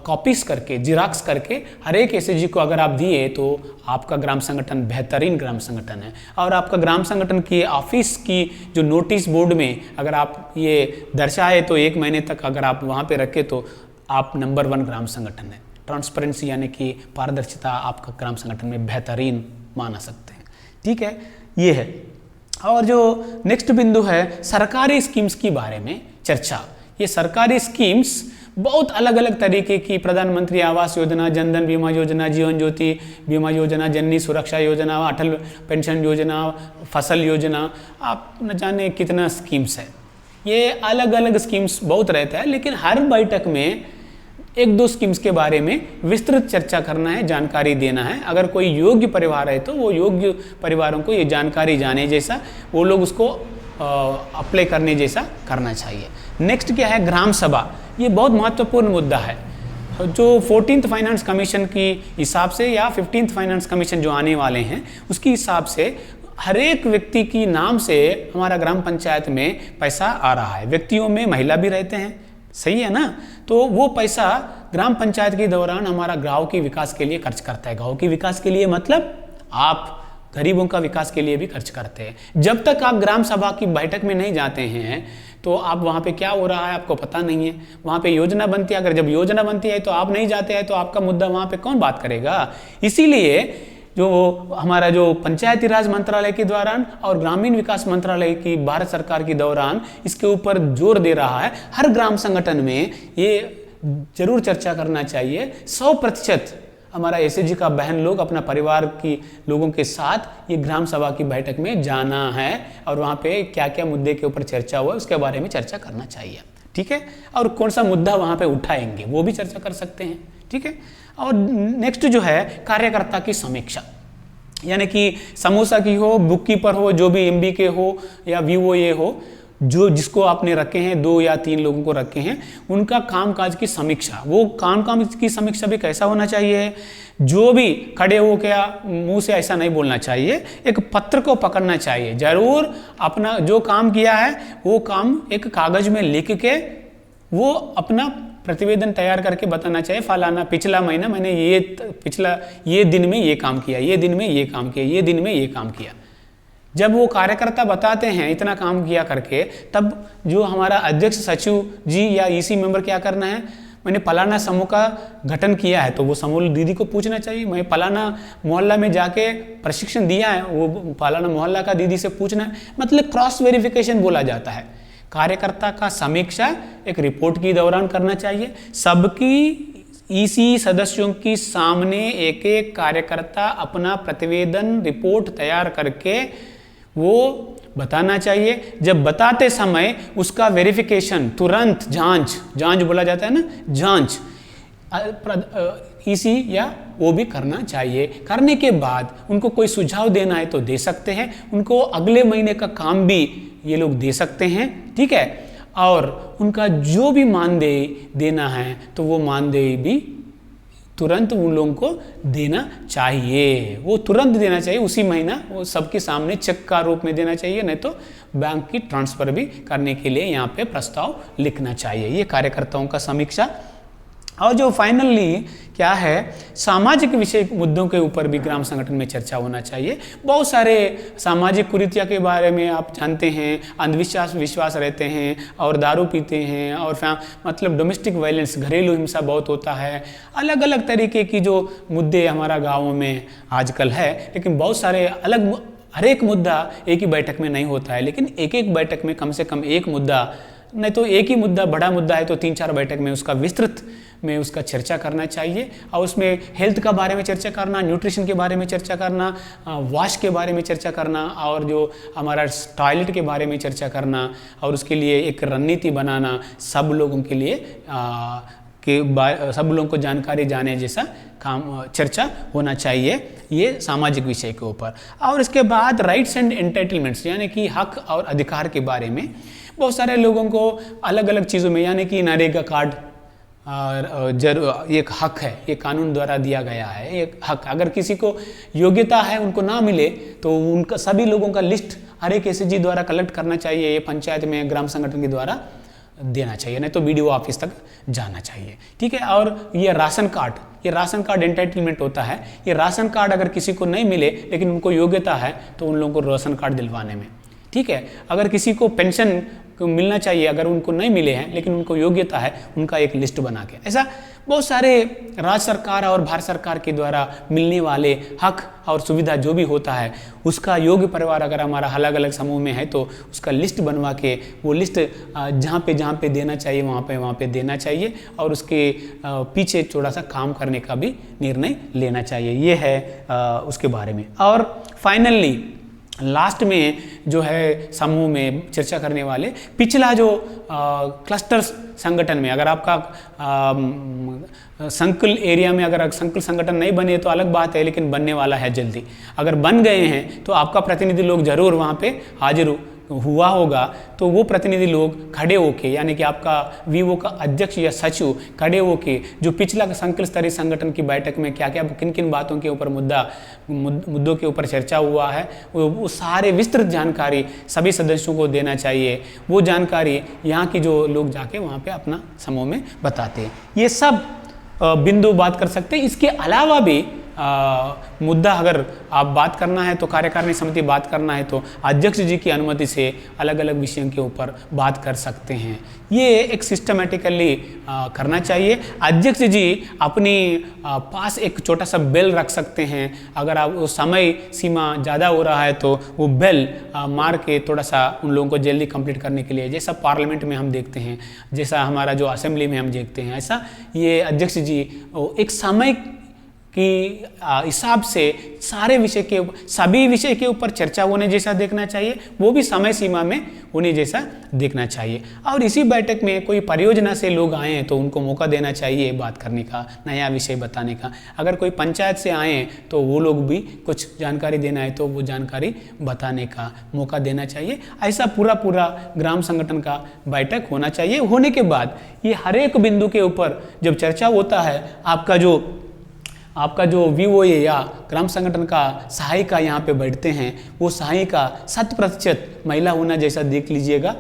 कॉपीज करके जिराक्स करके हर एक एसएचजी को अगर आप दिए तो आपका ग्राम संगठन बेहतरीन ग्राम संगठन है। और आपका ग्राम संगठन की ऑफिस की जो नोटिस बोर्ड में अगर आप ये दर्शाए तो 1 महीने तक अगर आप वहाँ पे रखे तो आप नंबर 1 ग्राम संगठन है। ट्रांसपेरेंसी यानी कि पारदर्शिता आपका ग्राम संगठन में बेहतरीन माना सकते हैं। ठीक है, ये है। और जो नेक्स्ट बिंदु है सरकारी स्कीम्स के बारे में चर्चा। ये सरकारी स्कीम्स बहुत अलग अलग तरीके की प्रधानमंत्री आवास योजना, जनधन बीमा योजना, जीवन ज्योति बीमा योजना, जननी सुरक्षा योजना, अटल पेंशन योजना, फसल योजना, आप न जाने कितना स्कीम्स है। ये अलग अलग स्कीम्स बहुत रहता है, लेकिन हर बैठक में एक दो स्कीम्स के बारे में विस्तृत चर्चा करना है, जानकारी देना है। अगर कोई योग्य परिवार है तो वो योग्य परिवारों को ये जानकारी जाने जैसा, वो लोग उसको अप्लाई करने जैसा करना चाहिए। नेक्स्ट क्या है, ग्राम सभा। ये बहुत महत्वपूर्ण मुद्दा है। जो 14th फाइनेंस कमीशन की हिसाब से या 15th फाइनेंस कमीशन जो आने वाले हैं उसकी हिसाब से हर एक व्यक्ति की नाम से हमारा ग्राम पंचायत में पैसा आ रहा है। व्यक्तियों में महिला भी रहते हैं, सही है ना। तो वो पैसा ग्राम पंचायत के दौरान हमारा गांव के विकास के लिए खर्च करता है। गांव के विकास के लिए मतलब आप गरीबों का विकास के लिए भी खर्च करते हैं। जब तक आप ग्राम सभा की बैठक में नहीं जाते हैं तो आप वहाँ पे क्या हो रहा है आपको पता नहीं है। वहाँ पे योजना बनती है, अगर जब योजना बनती है तो आप नहीं जाते हैं तो आपका मुद्दा वहाँ पे कौन बात करेगा। इसीलिए जो हमारा जो पंचायती राज मंत्रालय के दौरान और ग्रामीण विकास मंत्रालय की भारत सरकार के दौरान इसके ऊपर जोर दे रहा है। हर ग्राम संगठन में ये जरूर चर्चा करना चाहिए। 100% हमारा एसएचजी का बहन लोग अपना परिवार की लोगों के साथ ये ग्राम सभा की बैठक में जाना है और वहाँ पे क्या क्या मुद्दे के ऊपर चर्चा हुआ उसके बारे में चर्चा करना चाहिए, ठीक है। और कौन सा मुद्दा वहाँ पे उठाएंगे वो भी चर्चा कर सकते हैं, ठीक है। और नेक्स्ट जो है कार्यकर्ता की समीक्षा, यानी कि समोसा की हो, बुक कीपर हो, जो भी एमबी के हो या वीओए हो, जो जिसको आपने रखे हैं, 2 या 3 लोगों को रखे हैं, उनका कामकाज की समीक्षा। वो कामकाज की समीक्षा भी कैसा होना चाहिए, जो भी खड़े हो क्या मुंह से ऐसा नहीं बोलना चाहिए, एक पत्र को पकड़ना चाहिए। जरूर अपना जो काम किया है वो काम एक कागज में लिख के वो अपना प्रतिवेदन तैयार करके बताना चाहिए। फलाना पिछला महीना मैंने ये दिन में ये काम किया, ये दिन में ये काम किया, ये दिन में ये काम किया। जब वो कार्यकर्ता बताते हैं इतना काम किया करके, तब जो हमारा अध्यक्ष सचिव जी या ईसी मेंबर क्या करना है, मैंने फलाना समूह का गठन किया है तो वो समूह दीदी को पूछना चाहिए। मैं फलाना मोहल्ला में जाके प्रशिक्षण दिया है, वो फलाना मोहल्ला का दीदी से पूछना है। मतलब क्रॉस वेरिफिकेशन बोला जाता है। कार्यकर्ता का समीक्षा एक रिपोर्ट के दौरान करना चाहिए। सबकी ईसी सदस्यों की सामने एक एक कार्यकर्ता अपना प्रतिवेदन रिपोर्ट तैयार करके वो बताना चाहिए। जब बताते समय उसका वेरिफिकेशन, तुरंत जांच बोला जाता है ना, जांच ईसी या वो भी करना चाहिए। करने के बाद उनको कोई सुझाव देना है तो दे सकते हैं, उनको अगले महीने का काम भी ये लोग दे सकते हैं, ठीक है। और उनका जो भी मानदेय देना है तो वो मानदेय भी तुरंत उन लोगों को देना चाहिए। वो तुरंत देना चाहिए, उसी महीना वो सबके सामने चेक का रूप में देना चाहिए, नहीं तो बैंक की ट्रांसफर भी करने के लिए यहाँ पे प्रस्ताव लिखना चाहिए। ये कार्यकर्ताओं का समीक्षा। और जो फाइनली क्या है, सामाजिक विषय मुद्दों के ऊपर भी ग्राम संगठन में चर्चा होना चाहिए। बहुत सारे सामाजिक कुरीतियों के बारे में आप जानते हैं, विश्वास रहते हैं और दारू पीते हैं और मतलब डोमेस्टिक वायलेंस, घरेलू हिंसा बहुत होता है। अलग अलग तरीके की जो मुद्दे हमारा गाँव में आजकल है, लेकिन बहुत सारे अलग, हर एक मुद्दा एक ही बैठक में नहीं होता है, लेकिन एक एक बैठक में कम से कम एक मुद्दा, नहीं तो एक ही मुद्दा बड़ा मुद्दा है तो 3-4 बैठक में उसका विस्तृत में उसका चर्चा करना चाहिए। और उसमें हेल्थ का बारे में चर्चा करना, न्यूट्रिशन के बारे में चर्चा करना, वॉश के बारे में चर्चा करना और जो हमारा टॉयलेट के बारे में चर्चा करना और उसके लिए एक रणनीति बनाना, सब लोगों के लिए सब लोगों को जानकारी जाने जैसा काम चर्चा होना चाहिए ये सामाजिक विषय के ऊपर। और इसके बाद राइट्स एंड एंटाइटलमेंट्स, यानी कि हक और अधिकार के बारे में बहुत सारे लोगों को अलग अलग चीज़ों में, यानी कि नरेगा कार्ड एक हक है, ये कानून द्वारा दिया गया है एक हक। अगर किसी को योग्यता है उनको ना मिले तो उनका सभी लोगों का लिस्ट हर एक एसएचजी द्वारा कलेक्ट करना चाहिए, ये पंचायत में ग्राम संगठन के द्वारा देना चाहिए, नहीं तो बीडीओ ऑफिस तक जाना चाहिए, ठीक है। और ये राशन कार्ड एंटाइटलमेंट होता है। ये राशन कार्ड अगर किसी को नहीं मिले लेकिन उनको योग्यता है तो उन लोगों को राशन कार्ड दिलवाने में, ठीक है। अगर किसी को पेंशन को मिलना चाहिए, अगर उनको नहीं मिले हैं लेकिन उनको योग्यता है, उनका एक लिस्ट बना के, ऐसा बहुत सारे राज्य सरकार और भारत सरकार के द्वारा मिलने वाले हक और सुविधा जो भी होता है उसका योग्य परिवार अगर हमारा अलग अलग समूह में है तो उसका लिस्ट बनवा के वो लिस्ट जहाँ पे देना चाहिए वहाँ पे देना चाहिए और उसके पीछे थोड़ा सा काम करने का भी निर्णय लेना चाहिए। ये है उसके बारे में। और फाइनली लास्ट में जो है समूह में चर्चा करने वाले पिछला जो क्लस्टर संगठन में अगर आपका संकुल एरिया में अगर संकुल संगठन नहीं बने तो अलग बात है, लेकिन बनने वाला है जल्दी। अगर बन गए हैं तो आपका प्रतिनिधि लोग जरूर वहाँ पे हाजिर हुआ होगा, तो वो प्रतिनिधि लोग खड़े होके यानी कि आपका वीवो का अध्यक्ष या सचिव खड़े होके जो पिछला संकुल स्तरीय संगठन की बैठक में क्या क्या किन किन बातों के ऊपर मुद्दों के ऊपर चर्चा हुआ है वो सारे विस्तृत जानकारी सभी सदस्यों को देना चाहिए। वो जानकारी यहाँ की जो लोग जाके वहाँ पे अपना समूह में बताते हैं। ये सब बिंदु बात कर सकते हैं। इसके अलावा भी मुद्दा अगर आप बात करना है तो कार्यकारिणी समिति बात करना है तो अध्यक्ष जी की अनुमति से अलग अलग विषयों के ऊपर बात कर सकते हैं। ये एक सिस्टमेटिकली करना चाहिए। अध्यक्ष जी अपनी पास एक छोटा सा बेल रख सकते हैं। अगर आप वो समय सीमा ज़्यादा हो रहा है तो वो बेल मार के थोड़ा सा उन लोगों को जल्दी कंप्लीट करने के लिए, जैसा पार्लियामेंट में हम देखते हैं, जैसा हमारा जो असेंबली में हम देखते हैं, ऐसा ये अध्यक्ष जी एक समय कि हिसाब से सारे विषय के सभी विषय के ऊपर चर्चा होने जैसा देखना चाहिए, वो भी समय सीमा में होने जैसा देखना चाहिए। और इसी बैठक में कोई परियोजना से लोग आए हैं तो उनको मौका देना चाहिए बात करने का, नया विषय बताने का। अगर कोई पंचायत से आए हैं तो वो लोग भी कुछ जानकारी देना है तो वो जानकारी बताने का मौका देना चाहिए। ऐसा पूरा ग्राम संगठन का बैठक होना चाहिए। होने के बाद ये हर एक बिंदु के ऊपर जब चर्चा होता है, आपका जो वीओए या ग्राम संगठन का सहायिका यहाँ पे बैठते हैं, वो सहायिका 100% महिला होना जैसा देख लीजिएगा।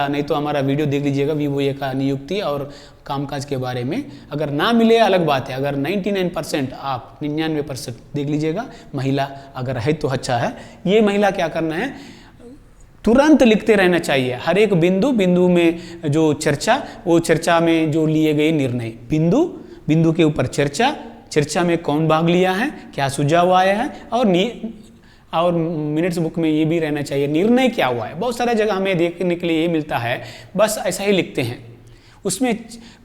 नहीं तो हमारा वीडियो देख लीजिएगा वीओए का नियुक्ति और कामकाज के बारे में। अगर ना मिले अलग बात है, अगर 99% आप 99% देख लीजिएगा महिला अगर है तो अच्छा है। ये महिला क्या करना है, तुरंत लिखते रहना चाहिए हर एक बिंदु में जो चर्चा, वो चर्चा में जो लिए गए निर्णय, बिंदु के ऊपर चर्चा में कौन भाग लिया है, क्या सुझाव आया है, और मिनट्स बुक में ये भी रहना चाहिए निर्णय क्या हुआ है। बहुत सारा जगह हमें देखने के लिए ये मिलता है, बस ऐसा ही लिखते हैं। उसमें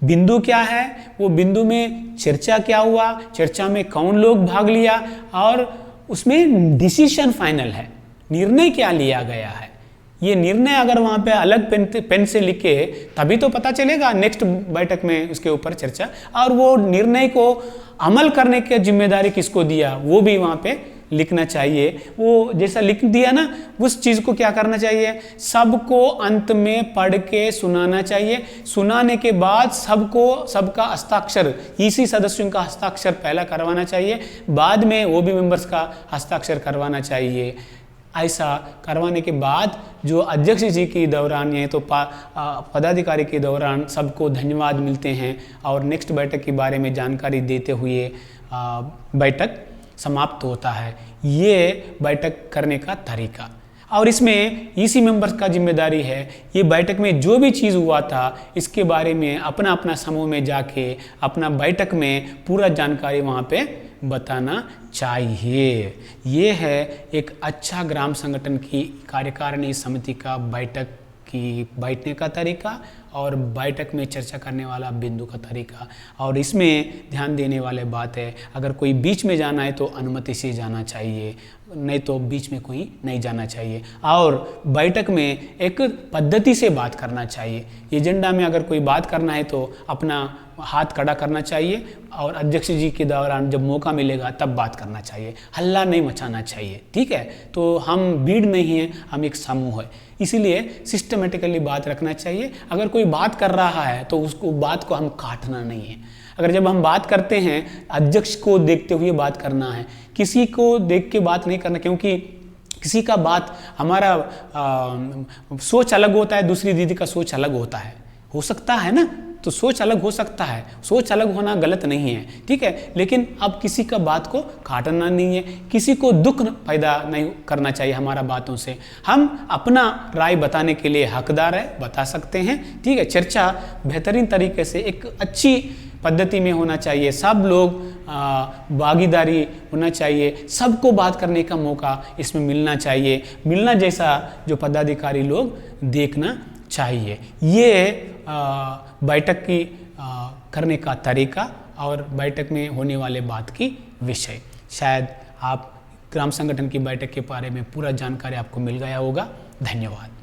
बिंदु क्या है, वो बिंदु में चर्चा क्या हुआ, चर्चा में कौन लोग भाग लिया, और उसमें डिसीजन फाइनल है, निर्णय क्या लिया गया है। ये निर्णय अगर वहाँ पे अलग पेन से लिखे तभी तो पता चलेगा नेक्स्ट बैठक में उसके ऊपर चर्चा। और वो निर्णय को अमल करने की जिम्मेदारी किसको दिया वो भी वहाँ पे लिखना चाहिए। वो जैसा लिख दिया ना, उस चीज़ को क्या करना चाहिए, सबको अंत में पढ़ के सुनाना चाहिए। सुनाने के बाद सबका हस्ताक्षर, इसी सदस्यों का हस्ताक्षर पहला करवाना चाहिए, बाद में वो भी मेंबर्स का हस्ताक्षर करवाना चाहिए। ऐसा करवाने के बाद जो अध्यक्ष जी के दौरान या तो पदाधिकारी के दौरान सबको धन्यवाद मिलते हैं और नेक्स्ट बैठक के बारे में जानकारी देते हुए बैठक समाप्त होता है। ये बैठक करने का तरीका। और इसमें ईसी मेंबर्स का जिम्मेदारी है ये बैठक में जो भी चीज़ हुआ था इसके बारे में अपना समूह में जाके अपना बैठक में पूरा जानकारी वहाँ पे बताना चाहिए। ये है एक अच्छा ग्राम संगठन की कार्यकारिणी समिति का बैठने का तरीका और बैठक में चर्चा करने वाला बिंदु का तरीका। और इसमें ध्यान देने वाले बात है, अगर कोई बीच में जाना है तो अनुमति से जाना चाहिए, नहीं तो बीच में कोई नहीं जाना चाहिए। और बैठक में एक पद्धति से बात करना चाहिए। एजेंडा में अगर कोई बात करना है तो अपना हाथ खड़ा करना चाहिए और अध्यक्ष जी के दौरान जब मौका मिलेगा तब बात करना चाहिए, हल्ला नहीं मचाना चाहिए। ठीक है, तो हम भीड़ नहीं है, हम एक समूह है, इसीलिए सिस्टमेटिकली बात रखना चाहिए। अगर कोई बात कर रहा है तो उसको बात को हम काटना नहीं है। अगर जब हम बात करते हैं अध्यक्ष को देखते हुए बात करना है, किसी को देख के बात नहीं करना, क्योंकि किसी का बात हमारा सोच अलग होता है, दूसरी दीदी का सोच अलग होता है, हो सकता है ना, तो सोच अलग हो सकता है, सोच अलग होना गलत नहीं है, ठीक है। लेकिन अब किसी का बात को काटना नहीं है, किसी को दुख पैदा नहीं करना चाहिए हमारा बातों से। हम अपना राय बताने के लिए हकदार है, बता सकते हैं, ठीक है। चर्चा बेहतरीन तरीके से एक अच्छी पद्धति में होना चाहिए, सब लोग भागीदारी होना चाहिए, सबको बात करने का मौका इसमें मिलना चाहिए, मिलना जैसा जो पदाधिकारी लोग देखना चाहिए। ये बैठक की करने का तरीका और बैठक में होने वाले बात की विषय। शायद आप ग्राम संगठन की बैठक के बारे में पूरा जानकारी आपको मिल गया होगा। धन्यवाद।